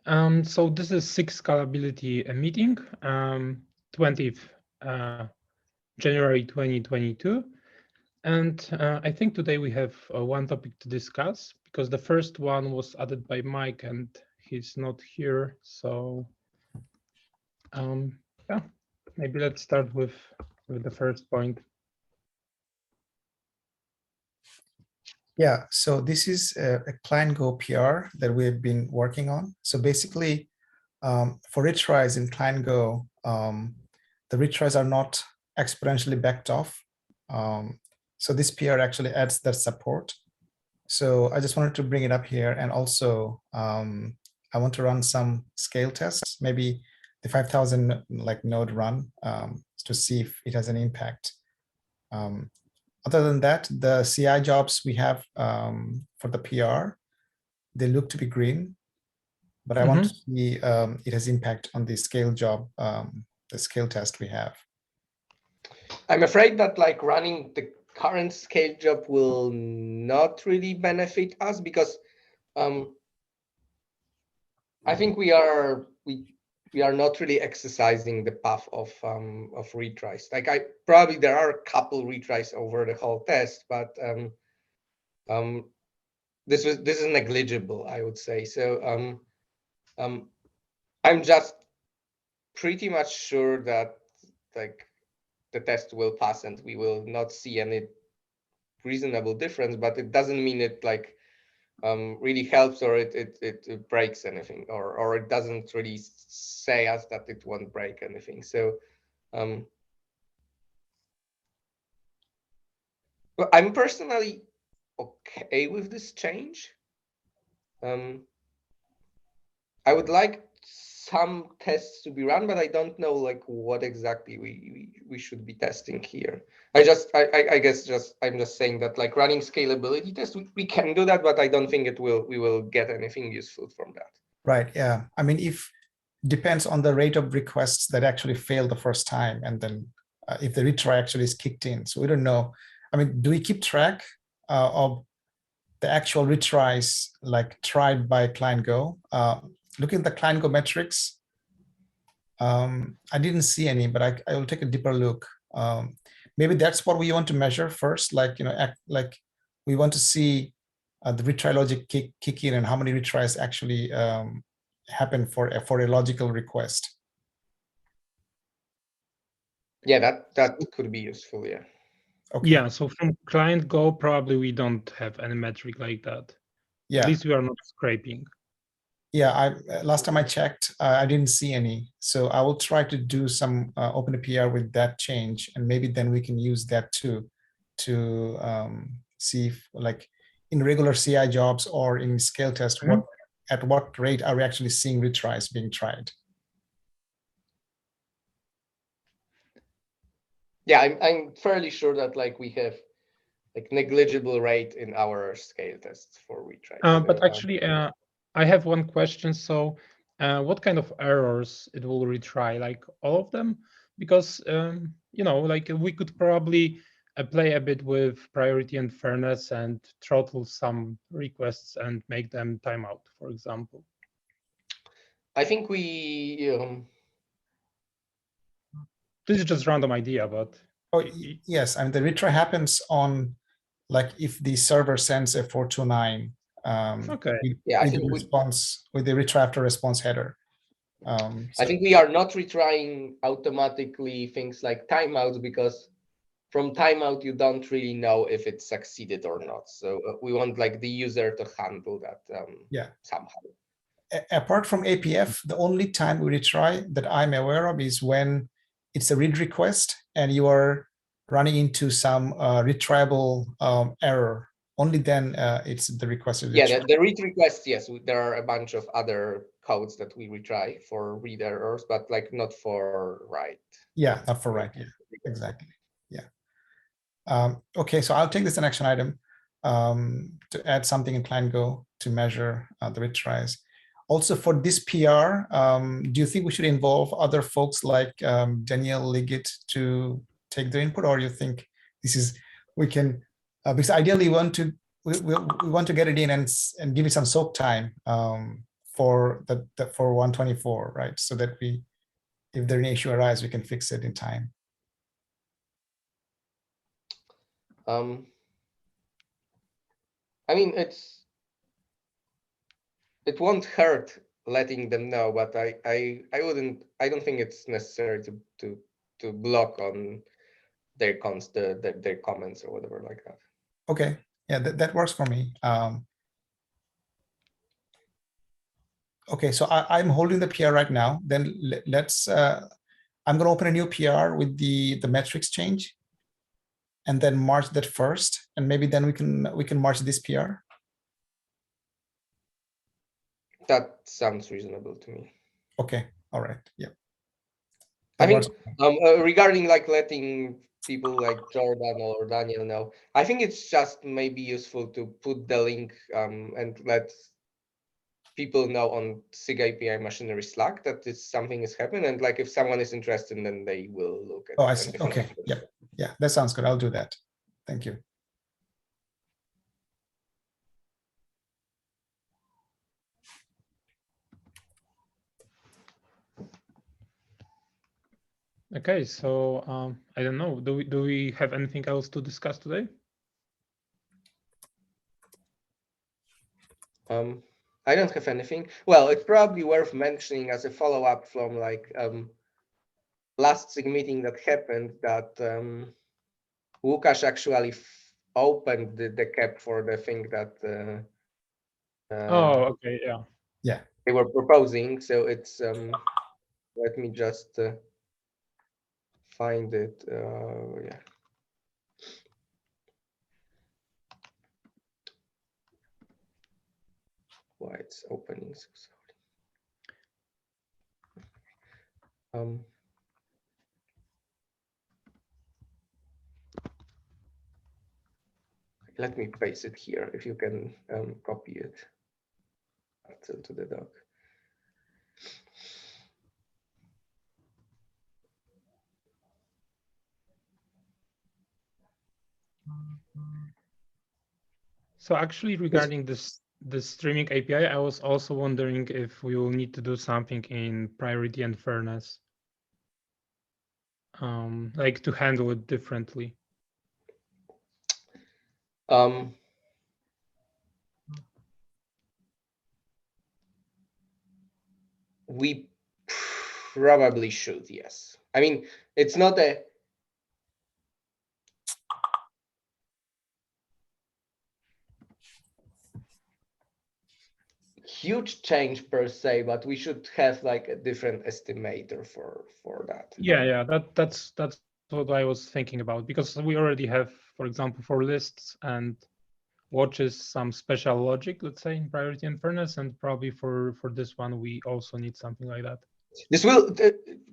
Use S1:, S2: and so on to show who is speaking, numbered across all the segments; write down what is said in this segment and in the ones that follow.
S1: So this is SIG Scalability meeting, 20th January 2022. And I think today we have one topic to discuss because the first one was added by Mike and he's not here. So yeah, maybe let's start with the first point.
S2: Yeah, so this is a client Go PR that we've been working on. So basically, for retries in client Go, the retries are not exponentially backed off. So this PR actually adds that support. So I just wanted to bring it up here. And also, I want to run some scale tests, maybe the 5,000 like node run to see if it has an impact. Other than that, the CI jobs we have for the PR, they look to be green, but I want to see it has impact on the scale job, the scale test we have.
S3: I'm afraid that like running the current scale job will not really benefit us because I think we are not really exercising the path of retries. Like probably there are a couple retries over the whole test, but this is negligible, I would say. So I'm just pretty much sure that like the test will pass and we will not see any reasonable difference, but it doesn't mean it like really helps or it breaks anything, or it doesn't really say us that it won't break anything. So well, I'm personally okay with this change. I would like some tests to be run, but I don't know like what exactly we should be testing here. I guess I'm just saying that like running scalability tests, we can do that, but I don't think we will get anything useful from that.
S2: Right. Yeah. I mean, if depends on the rate of requests that actually fail the first time, and then if the retry actually is kicked in. So we don't know. I mean, do we keep track of the actual retries like tried by client Go? Looking at the client Go metrics, I didn't see any, but I will take a deeper look. Maybe that's what we want to measure first. Like, you know, like we want to see the retry logic kick in and how many retries actually happen for a logical request.
S3: Yeah, that could be useful. Yeah.
S1: Okay. Yeah. So from client Go, probably we don't have any metric like that. Yeah. At least we are not scraping.
S2: Yeah, last time I checked, I didn't see any. So I will try to do some open PR with that change, and maybe then we can use that too to see if, like, in regular CI jobs or in scale test, at what rate are we actually seeing retries being tried?
S3: Yeah, I'm fairly sure that like we have like negligible rate in our scale tests for retries.
S1: But actually, I have one question. So what kind of errors it will retry? Like all of them? Because, you know, like we could probably play a bit with priority and fairness and throttle some requests and make them timeout, for example.
S3: I think we...
S1: This is just a random idea, but...
S2: Oh, yes. I mean, the retry happens on, like, if the server sends a 429,
S1: okay.
S3: Yeah,
S2: with the retry after response header.
S3: I think we are not retrying automatically things like timeouts, because from timeout you don't really know if it succeeded or not. So we want like the user to handle that somehow.
S2: Apart from APF, the only time we retry that I'm aware of is when it's a read request and you are running into some retriable error. Only then it's the requested.
S3: Yeah, the read request, yes. There are a bunch of other codes that we retry for read errors, but like not for write.
S2: Yeah, not for write. Yeah, exactly. Yeah. Okay, so I'll take this an action item to add something in client Go to measure the retries. Also for this PR, do you think we should involve other folks like Daniel Liggett to take their input, or you think this is, we can, because ideally we want to get it in and give it some soak time for for 124, right? So that if there an issue arises, we can fix it in time.
S3: I mean, it won't hurt letting them know, but I don't think it's necessary to block on their their comments or whatever like that.
S2: Okay, yeah, that works for me. Okay, so I'm holding the PR right now. Then let's. I'm going to open a new PR with the metrics change, and then march that first, and maybe then we can march this PR.
S3: That sounds reasonable to me.
S2: Okay, all right, yeah.
S3: I think regarding like letting people like Jordan or Daniel know, I think it's just maybe useful to put the link and let people know on SIG API machinery Slack that something is happening, and like if someone is interested, then they will look at.
S2: Oh, I see. Okay, yeah, that sounds good. I'll do that. Thank you.
S1: Okay, so I don't know. Do we have anything else to discuss today?
S3: I don't have anything. Well, it's probably worth mentioning as a follow-up from like last SIG meeting that happened that Łukasz actually opened the cap for the thing that
S1: Oh, okay, yeah.
S2: Yeah.
S3: They were proposing. So it's let me just find it. Yeah. Why it's opening so slowly. Let me paste it here if you can copy it to the doc.
S1: So actually, regarding the streaming API, I was also wondering if we will need to do something in priority and fairness, like to handle it differently.
S3: We probably should, yes. I mean, it's not a huge change per se, but we should have like a different estimator for that.
S1: Yeah, that's what I was thinking about, because we already have, for example, for lists and watches, some special logic, let's say, in priority and fairness, and probably for this one we also need something like that.
S3: This will,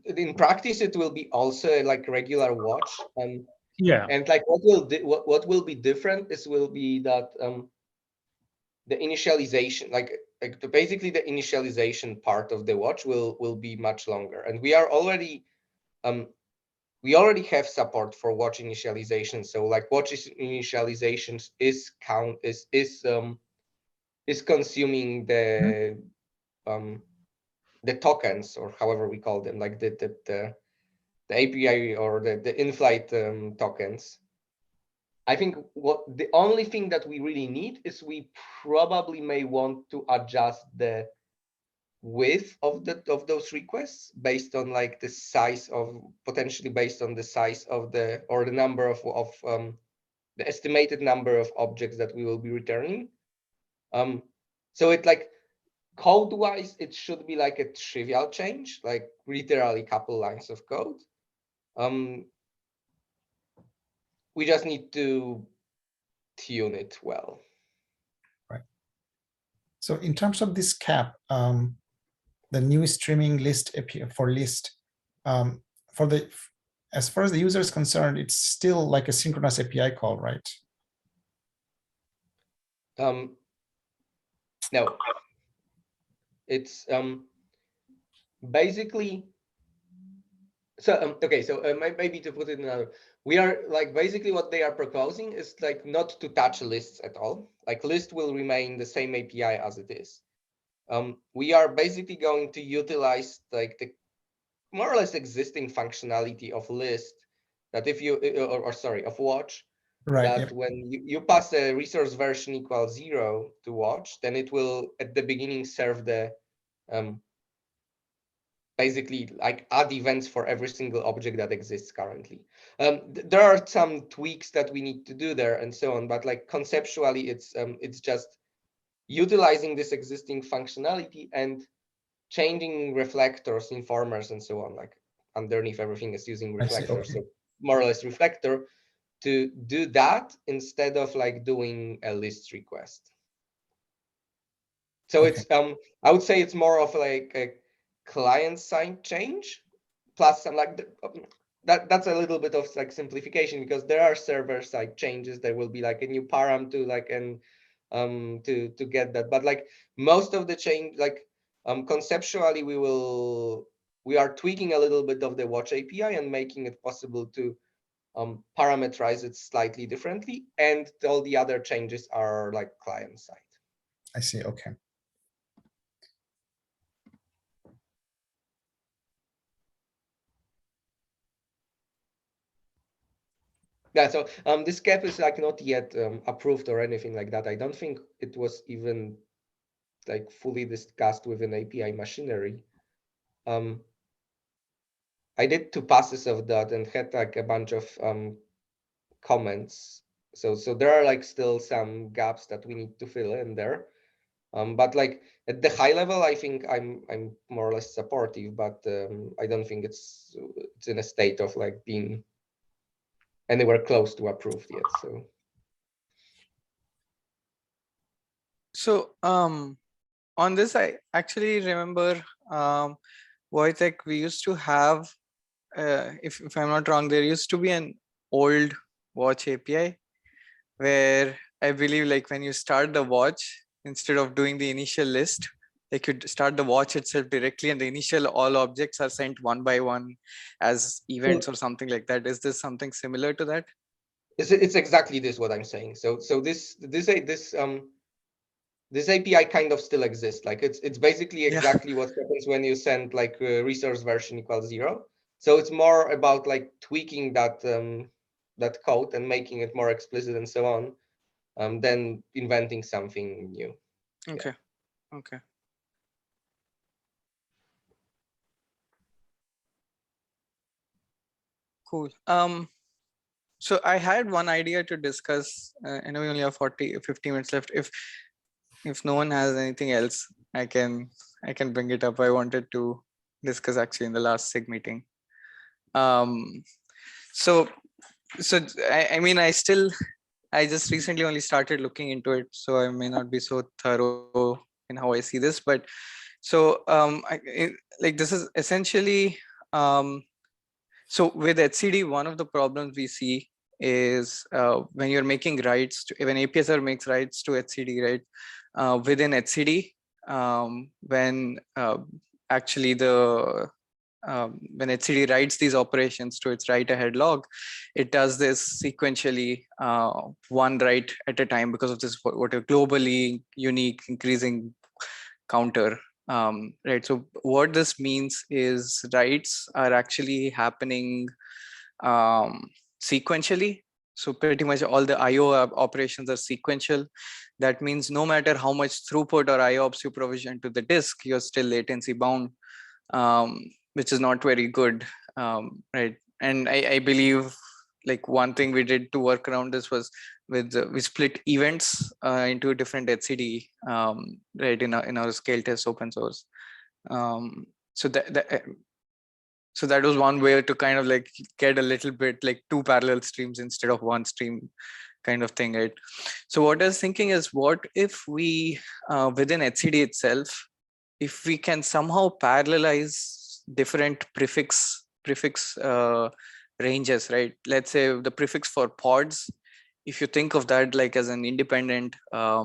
S3: in practice, it will be also like regular watch,
S1: yeah,
S3: and like what will be different is will be that the initialization, like basically the initialization part of the watch will be much longer, and we already have support for watch initialization. So like watch initializations is consuming the tokens, or however we call them, like the API or the in-flight tokens. I think the only thing that we really need is we probably may want to adjust the width of those requests based on like the size of, potentially based on the size of the, or the number of the estimated number of objects that we will be returning. So it like code wise, it should be like a trivial change, like literally a couple lines of code. We just need to tune it well.
S2: Right. So in terms of this cap, the new streaming list API for list, for the, as far as the user is concerned, it's still like a synchronous API call, right?
S3: No, it's basically, so okay, so maybe to put it another, we are like basically what they are proposing is like not to touch lists at all. Like list will remain the same API as it is. we are basically going to utilize like the more or less existing functionality of list that if you, or sorry, of watch,
S2: Right.
S3: that
S2: Yep.
S3: when you pass a resource version equals 0 to watch, then it will at the beginning serve the basically like add events for every single object that exists currently. There are some tweaks that we need to do there and so on, but like conceptually, it's just utilizing this existing functionality and changing reflectors, informers, and so on. Like underneath everything is using
S2: I see.
S3: reflectors,
S2: Okay.
S3: so more or less reflector to do that instead of like doing a list request. So
S2: Okay.
S3: it's I would say it's more of like a client side change plus some like that's a little bit of like simplification, because there are server side changes. There will be like a new param to like and to get that, but like most of the change, like conceptually we are tweaking a little bit of the watch API and making it possible to parameterize it slightly differently, and all the other changes are like client side.
S2: I see. Okay.
S3: Yeah, so this cap is like not yet approved or anything like that. I don't think it was even like fully discussed within API machinery. I did 2 passes of that and had like a bunch of comments. So there are like still some gaps that we need to fill in there. But like at the high level, I think I'm more or less supportive, but I don't think it's in a state of like being anywhere close to approved yet.
S4: So on this, I actually remember Wojtek, we used to have, if I'm not wrong, there used to be an old watch API where I believe like when you start the watch, instead of doing the initial list, they could start the watch itself directly, and the initial all objects are sent one by one as events or something like that. Is this something similar to that?
S3: It's exactly this what I'm saying. So this API kind of still exists. Like it's basically exactly what happens when you send like resource version equals 0. So it's more about like tweaking that that code and making it more explicit and so on, than inventing something new.
S4: Okay. Yeah. Okay. Cool. So I had one idea to discuss. I know we only have 50 minutes left. If no one has anything else, I can bring it up. I wanted to discuss actually in the last SIG meeting. So I mean, I just recently only started looking into it, so I may not be so thorough in how I see this. But so like this is essentially so with HCD, one of the problems we see is when you're making writes to, when API server makes writes to HCD, right? Within HCD, when actually when HCD writes these operations to its write ahead log, it does this sequentially, one write at a time, because of this what a globally unique increasing counter. Right. So what this means is writes are actually happening sequentially. So pretty much all the IO operations are sequential. That means no matter how much throughput or IOPS you provision to the disk, you're still latency bound, which is not very good. Right. And I believe like one thing we did to work around this was with we split events into a different HCD, right, in our scale test open source. So that was one way to kind of like get a little bit like 2 parallel streams instead of 1 stream kind of thing, right? So what I was thinking is, what if we within HCD itself, if we can somehow parallelize different prefix ranges, right? Let's say the prefix for pods, if you think of that like as an independent how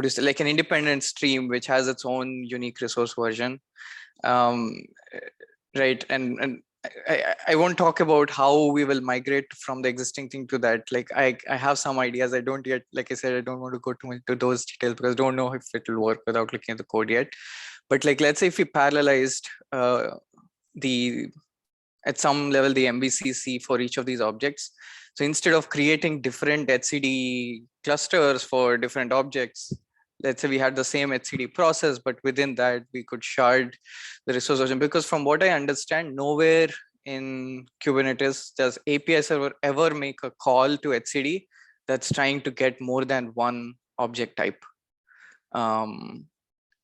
S4: do you say, like an independent stream which has its own unique resource version, right? And I won't talk about how we will migrate from the existing thing to that. Like I have some ideas. I don't yet, like I said, I don't want to go too much into those details because I don't know if it will work without looking at the code yet. But like, let's say if we parallelized at some level the MVCC for each of these objects. So instead of creating different etcd clusters for different objects, let's say we had the same etcd process, but within that we could shard the resource version. Because from what I understand, nowhere in Kubernetes does API server ever make a call to etcd that's trying to get more than one object type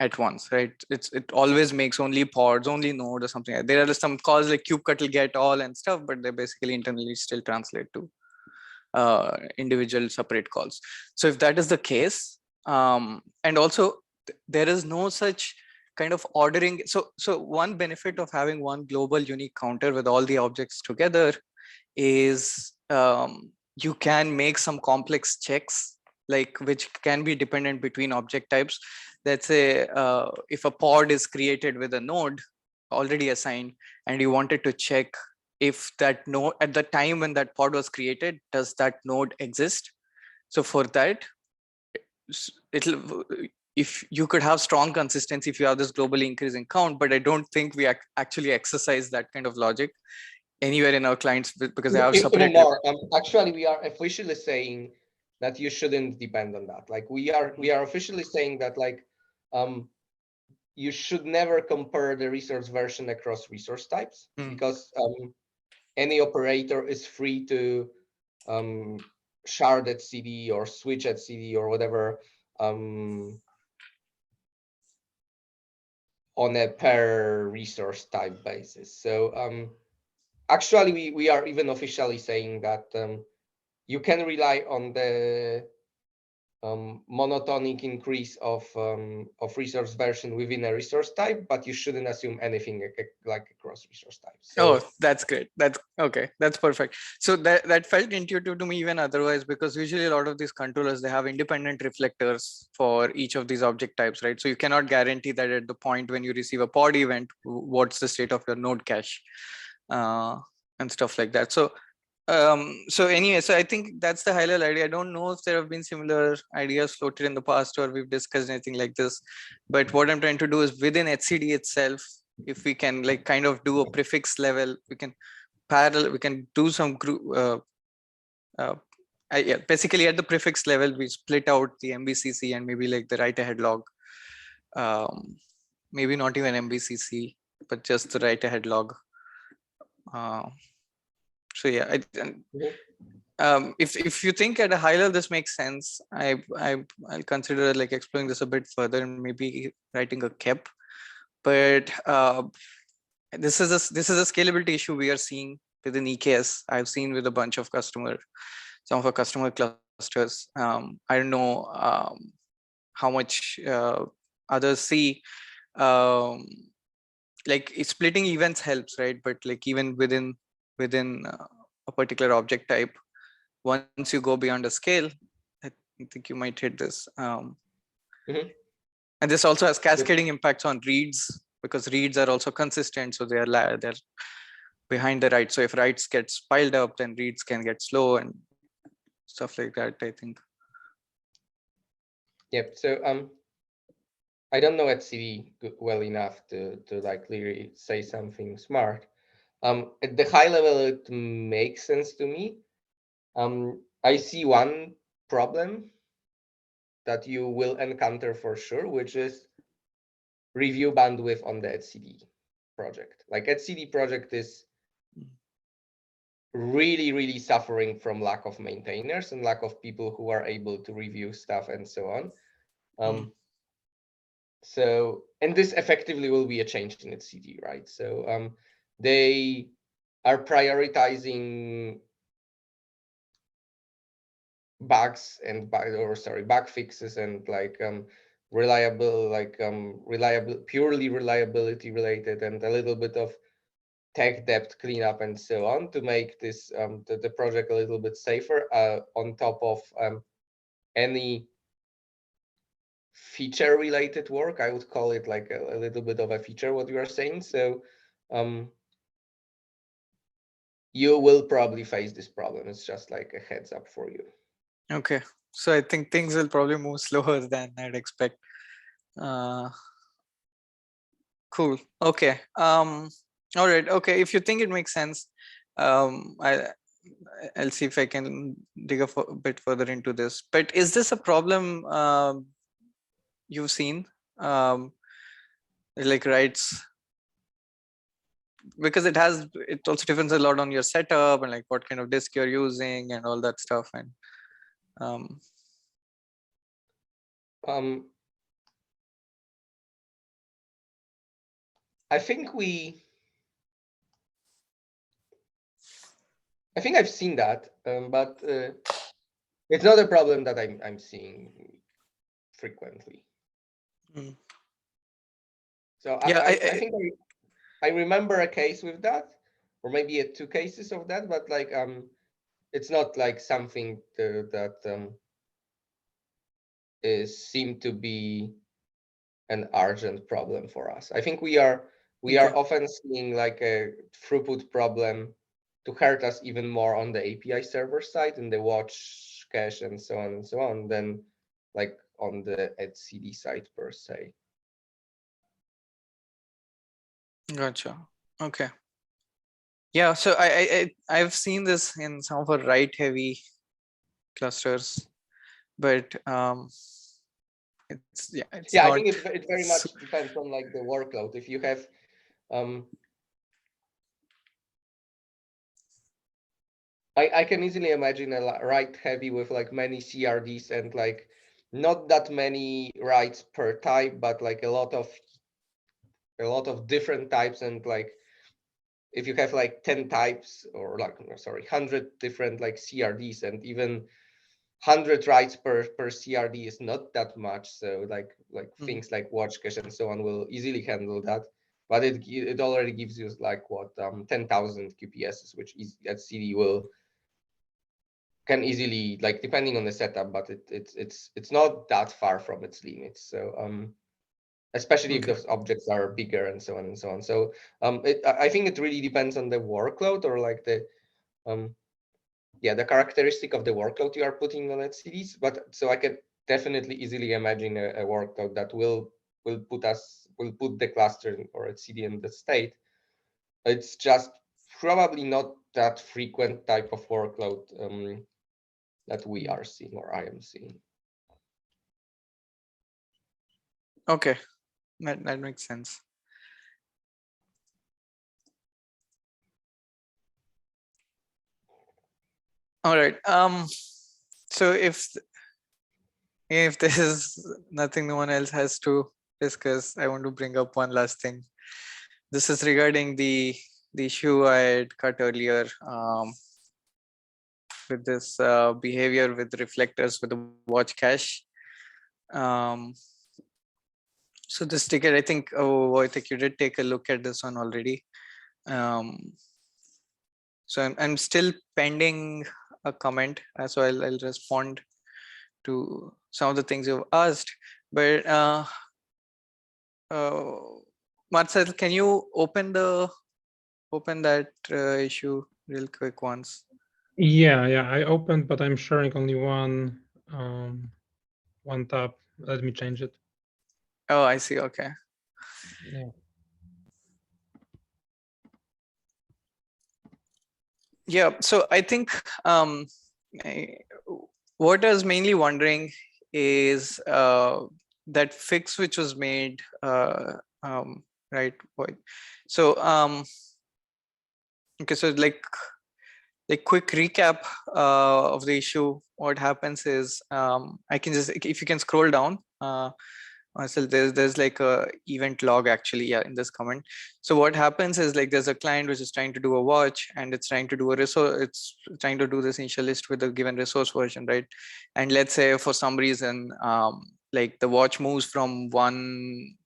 S4: at once, right? It always makes only pods, only node or something. There are some calls like kubectl get all and stuff, but they basically internally still translate to individual separate calls. So if that is the case, and also there is no such kind of ordering. So one benefit of having one global unique counter with all the objects together is you can make some complex checks, like which can be dependent between object types. Let's say if a pod is created with a node already assigned and you wanted to check if that node at the time when that pod was created, does that node exist? So for that, it'll, if you could have strong consistency if you have this globally increasing count, but I don't think we actually exercise that kind of logic anywhere in our clients because they have separate.
S3: More. Actually, we are officially saying that you shouldn't depend on that. Like we are officially saying that like you should never compare the resource version across resource types because any operator is free to shard etcd or switch etcd or whatever on a per resource type basis. So actually, we are even officially saying that you can rely on the monotonic increase of resource version within a resource type, but you shouldn't assume anything like across resource types. So,
S4: oh, that's great. That's okay. That's perfect. So that felt intuitive to me even otherwise, because usually a lot of these controllers, they have independent reflectors for each of these object types, right? So you cannot guarantee that at the point when you receive a pod event, what's the state of your node cache and stuff like that. So anyway, so I think that's the high level idea. I don't know if there have been similar ideas floated in the past or we've discussed anything like this, but what I'm trying to do is within etcd itself, if we can like kind of do a prefix level, we can do some group yeah, basically at the prefix level we split out the MVCC and maybe like the write ahead log, maybe not even MVCC but just the write ahead log. So yeah, if you think at a high level this makes sense, I'll consider like exploring this a bit further and maybe writing a KEP. But this is a scalability issue we are seeing within EKS. I've seen with a bunch of some of our customer clusters. I don't know how much others see. Like splitting events helps, right? But like even within a particular object type, once you go beyond a scale, I think you might hit this. And this also has cascading impacts on reads, because reads are also consistent, so they're behind the write. So if writes gets piled up, then reads can get slow and stuff like that, I think.
S3: Yep. So I don't know etcd well enough to like clearly say something smart. At the high level, it makes sense to me. I see one problem that you will encounter for sure, which is review bandwidth on the etcd project. Like etcd project is really suffering from lack of maintainers and lack of people who are able to review stuff and so on. So, and this effectively will be a change in etcd, right? So they are prioritizing bugs and bug fixes and like purely reliability related and a little bit of tech debt cleanup and so on to make this the project a little bit safer on top of any feature related work. I would call it like a little bit of a feature what you are saying. So you will probably face this problem. It's just like a heads up for you.
S4: Okay, so I think things will probably move slower than I'd expect. Cool. Okay. All right. Okay. If you think it makes sense, I'll see if I can dig a bit further into this. But is this a problem you've seen? Like writes, because it also depends a lot on your setup and like what kind of disk you're using and all that stuff. And
S3: I think I've seen that, but it's not a problem that I'm seeing frequently.
S4: Mm.
S3: So
S4: yeah,
S3: I think I remember a case with that, or maybe 2 cases of that, but like it's not like something that seemed to be an urgent problem for us. I think we are often seeing like a throughput problem to hurt us even more on the API server side and the watch cache and so on than like on the etcd side per se.
S4: Gotcha. Okay. Yeah. So I've seen this in some of our write heavy clusters, but it's
S3: I
S4: not,
S3: think it very much depends on like the workload. If you have I can easily imagine a write heavy with like many CRDs and like not that many writes per type, but like a lot of different types, and like if you have like 10 types or like 100 different like CRDs, and even 100 writes per CRD is not that much. So like things like watch cache and so on will easily handle that. But it already gives you like what 10,000 QPSs, which is etcd can easily, like depending on the setup, but it's not that far from its limits. So especially if those objects are bigger and so on and so on. So I think it really depends on the workload, or like the the characteristic of the workload you are putting on etcds. But so I can definitely easily imagine a workload that will put the cluster or etcd in the state. It's just probably not that frequent type of workload that we are seeing, or I am seeing.
S4: Okay, that makes sense. All right. So if there is nothing no one else has to discuss, I want to bring up one last thing. This is regarding the issue I had cut earlier with this behavior with reflectors with the watch cache. So this ticket, I think you did take a look at this one already. So I'm still pending a comment, so I'll respond to some of the things you've asked. But Marcel, can you open that issue real quick once?
S1: Yeah, I opened, but I'm sharing only one tab. Let me change it.
S4: Oh, I see. Okay.
S1: Yeah.
S4: Yeah. So I think what I was mainly wondering is that fix which was made, right? So okay, so like quick recap of the issue. What happens is I can just, if you can scroll down, so there's like a event log actually, in this comment. So what happens is like there's a client which is trying to do a watch, and it's trying to do a resource. It's trying to do this initial list with a given resource version, right? And let's say for some reason, like the watch moves from one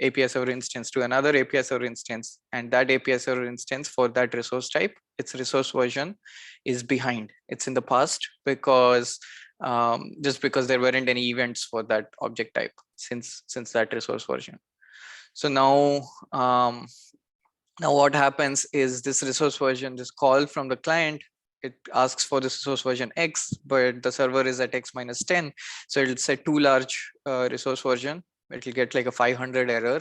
S4: API server instance to another API server instance, and that API server instance for that resource type, its resource version is behind. It's in the past because just because there weren't any events for that object type since that resource version. So now Now what happens is this resource version, this call from the client, it asks for this resource version X, but the server is at X minus 10. So it'll say too large resource version. It'll get like a 500 error,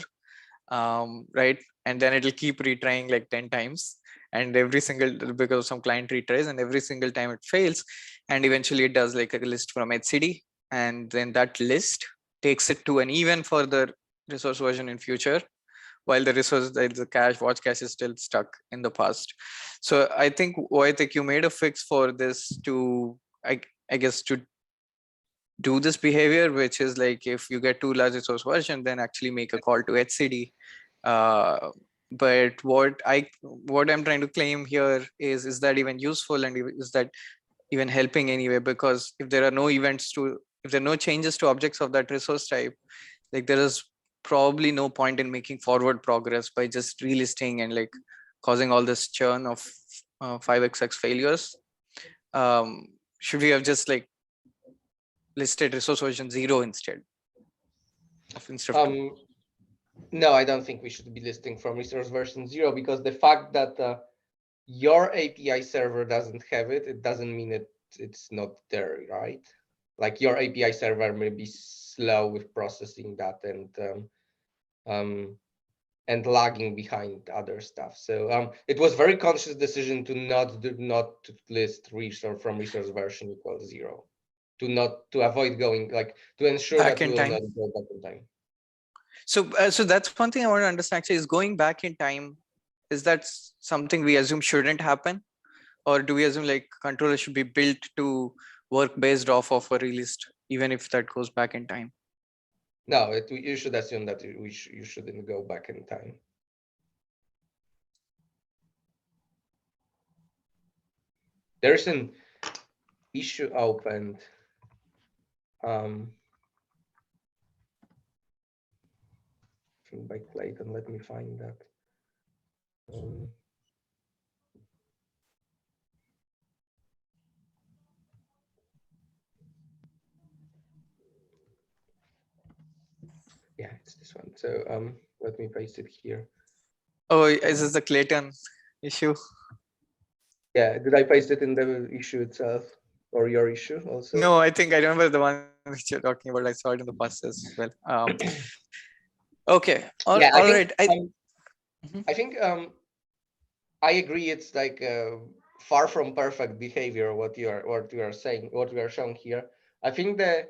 S4: right? And then it'll keep retrying like 10 times. And every single, because of some client retries, and every single time it fails. And eventually it does like a list from etcd. And then that list takes it to an even further resource version in future, while the resource, the cache, watch cache is still stuck in the past. So I think you made a fix for this to, I guess, to do this behavior, which is like if you get too large resource version, then actually make a call to etcd. But what I'm trying to claim here is that even useful, and is that even helping anyway? Because if there are no events to, if there are no changes to objects of that resource type, like there is probably no point in making forward progress by just relisting and like causing all this churn of 5xx failures. Should we have just like listed resource version 0 instead of 2?
S3: No, I don't think we should be listing from resource version 0, because the fact that your API server doesn't have it, it doesn't mean it's not there, right? Like your API server may be slow with processing that and lagging behind other stuff. So it was very conscious decision to not list resource from resource version equals 0, to avoid going, like, to ensure
S4: Back
S3: that we
S4: in
S3: will
S4: time.
S3: not go back in time.
S4: So that's one thing I want to understand actually, is going back in time, is that something we assume shouldn't happen? Or do we assume like controller should be built to work based off of a relist, even if that goes back in time?
S3: No, you should assume that you shouldn't go back in time. There's an issue opened. By Clayton, let me find that. Yeah, it's this one. So let me paste it here.
S4: Oh, is this the Clayton issue?
S3: Yeah, did I paste it in the issue itself, or your issue also?
S4: No, I think I remember the one which you're talking about. I saw it in the past as well. Okay, all right.
S3: I think I agree. It's like far from perfect behavior. What we are saying, what we are showing here. I think the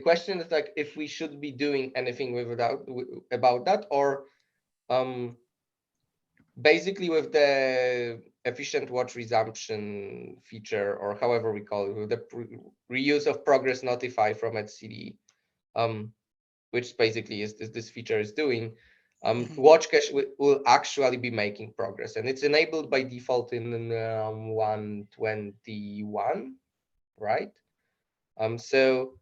S3: question is like if we should be doing anything about that, or basically with the efficient watch resumption feature, or however we call it, with the reuse of progress notify from etcd, which basically is this feature is doing, watch cache will actually be making progress, and it's enabled by default in 121, right? So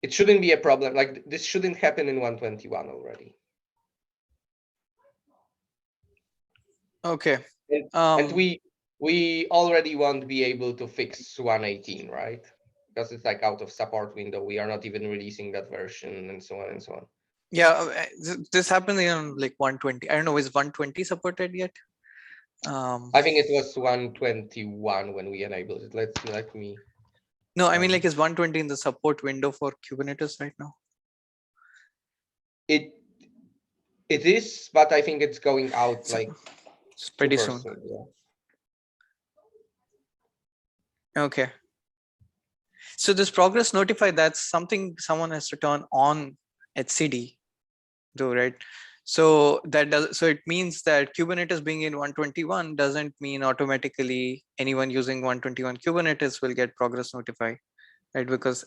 S3: it shouldn't be a problem. Like this shouldn't happen in 121 already.
S4: Okay.
S3: And we already won't be able to fix 118, right? Because it's like out of support window. We are not even releasing that version, and so on and so on.
S4: Yeah, this happened in like 120. I don't know, is 120 supported yet?
S3: I think it was 121 when we enabled it. Let me.
S4: No, I mean, like, is 120 in the support window for Kubernetes right now?
S3: It is, but I think it's going out
S4: so,
S3: like
S4: pretty soon.
S3: Yeah.
S4: Okay. So this progress notify, that's something someone has to turn on etcd, though, right? So that does, so it means that Kubernetes being in 121 doesn't mean automatically anyone using 121 Kubernetes will get progress notify, right? Because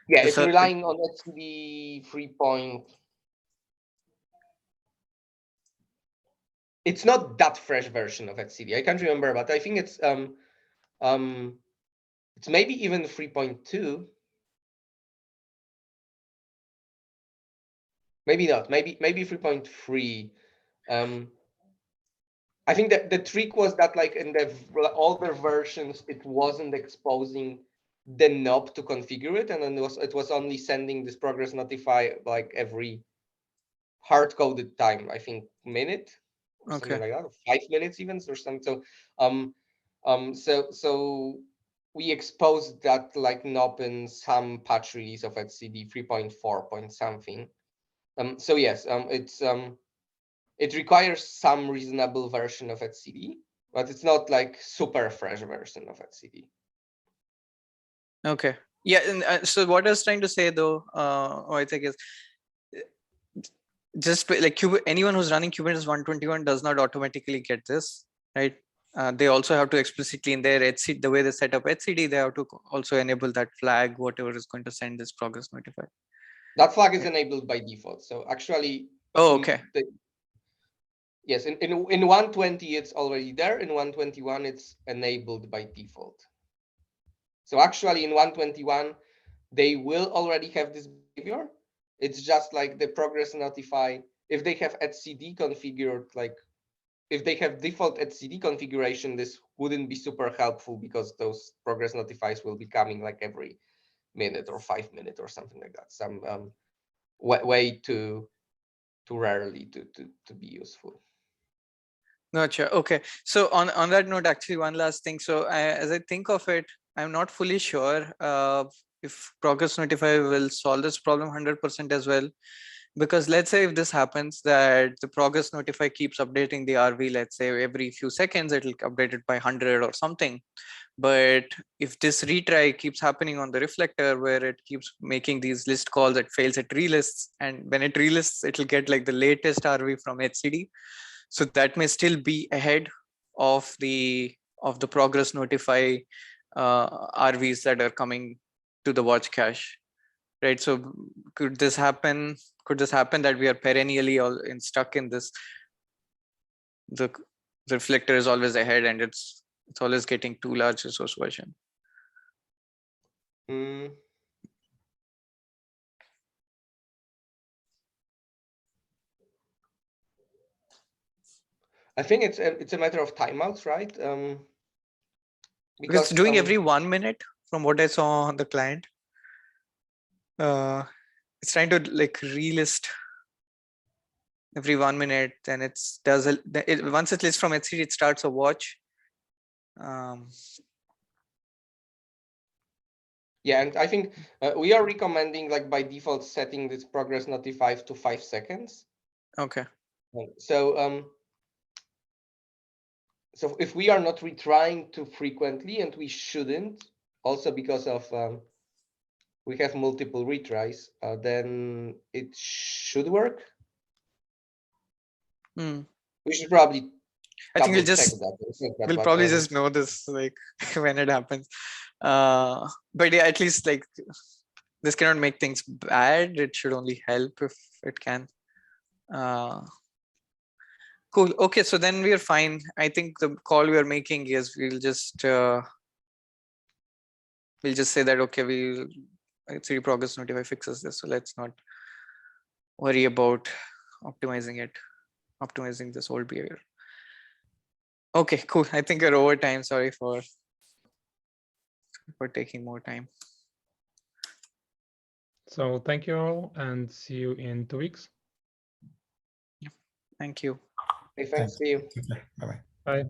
S3: yeah, it's relying on etcd 3. It's not that fresh version of etcd. I can't remember, but I think it's maybe even 3.2. Maybe not. Maybe 3.3. I think that the trick was that, like, in the older versions, it wasn't exposing the knob to configure it, and then it was only sending this progress notify like every hard-coded time, I think minute, or something
S4: Okay.
S3: like that, or 5 minutes even, or something. So we exposed that like NOP in some patch release of etcd 3.4 point something. So yes, it requires some reasonable version of etcd, but it's not like super fresh version of etcd.
S4: Okay. Yeah. And so what I was trying to say though, I think is just like anyone who's running Kubernetes 121 does not automatically get this, right? They also have to explicitly in their etcd, the way they set up etcd, they have to also enable that flag, whatever is going to send this progress notify.
S3: That flag is enabled by default. So actually,
S4: Oh, okay.
S3: Yes, in 120 it's already there. In 121 it's enabled by default. So actually in 121 they will already have this behavior. It's just like the progress notify, if they have etcd configured, like if they have default etcd configuration, this wouldn't be super helpful because those progress notifies will be coming like every minute or 5 minutes or something like that. Some way too rarely to be useful.
S4: Gotcha. Okay. So on that note, actually, one last thing. So as I think of it, I'm not fully sure if progress notify will solve this problem 100% as well. Because let's say if this happens, that the progress notify keeps updating the RV, let's say every few seconds, it'll update it by 100 or something. But if this retry keeps happening on the reflector, where it keeps making these list calls, it fails, it relists. And when it relists, it'll get like the latest RV from etcd. So that may still be ahead of the progress notify RVs that are coming to the watch cache, right? So could this happen? Could this happen that we are perennially stuck in this? The reflector is always ahead, and it's always getting too large resource version.
S3: I think it's a matter of timeouts, right?
S4: Because it's doing every 1 minute from what I saw on the client. It's trying to like relist every 1 minute, then once it lists from etcd, it starts a watch.
S3: Yeah, and I think we are recommending like by default setting this progress notify to 5 seconds.
S4: Okay.
S3: So so if we are not retrying too frequently, and we shouldn't, also because of we have multiple retries, then it should work. We should probably
S4: I think we'll probably just know this like when it happens. But yeah, at least like this cannot make things bad. It should only help if it can. Cool. Okay, so then we are fine. I think the call we are making is we'll just say that okay, etcd progress notify fixes this, so let's not worry about optimizing this old behavior. Okay, cool. I think you're over time. Sorry for taking more time.
S1: So thank you all, and see you in 2 weeks.
S4: Yeah. Thank you.
S3: Hey, thanks. See you.
S2: Okay. Bye-bye.
S1: Bye.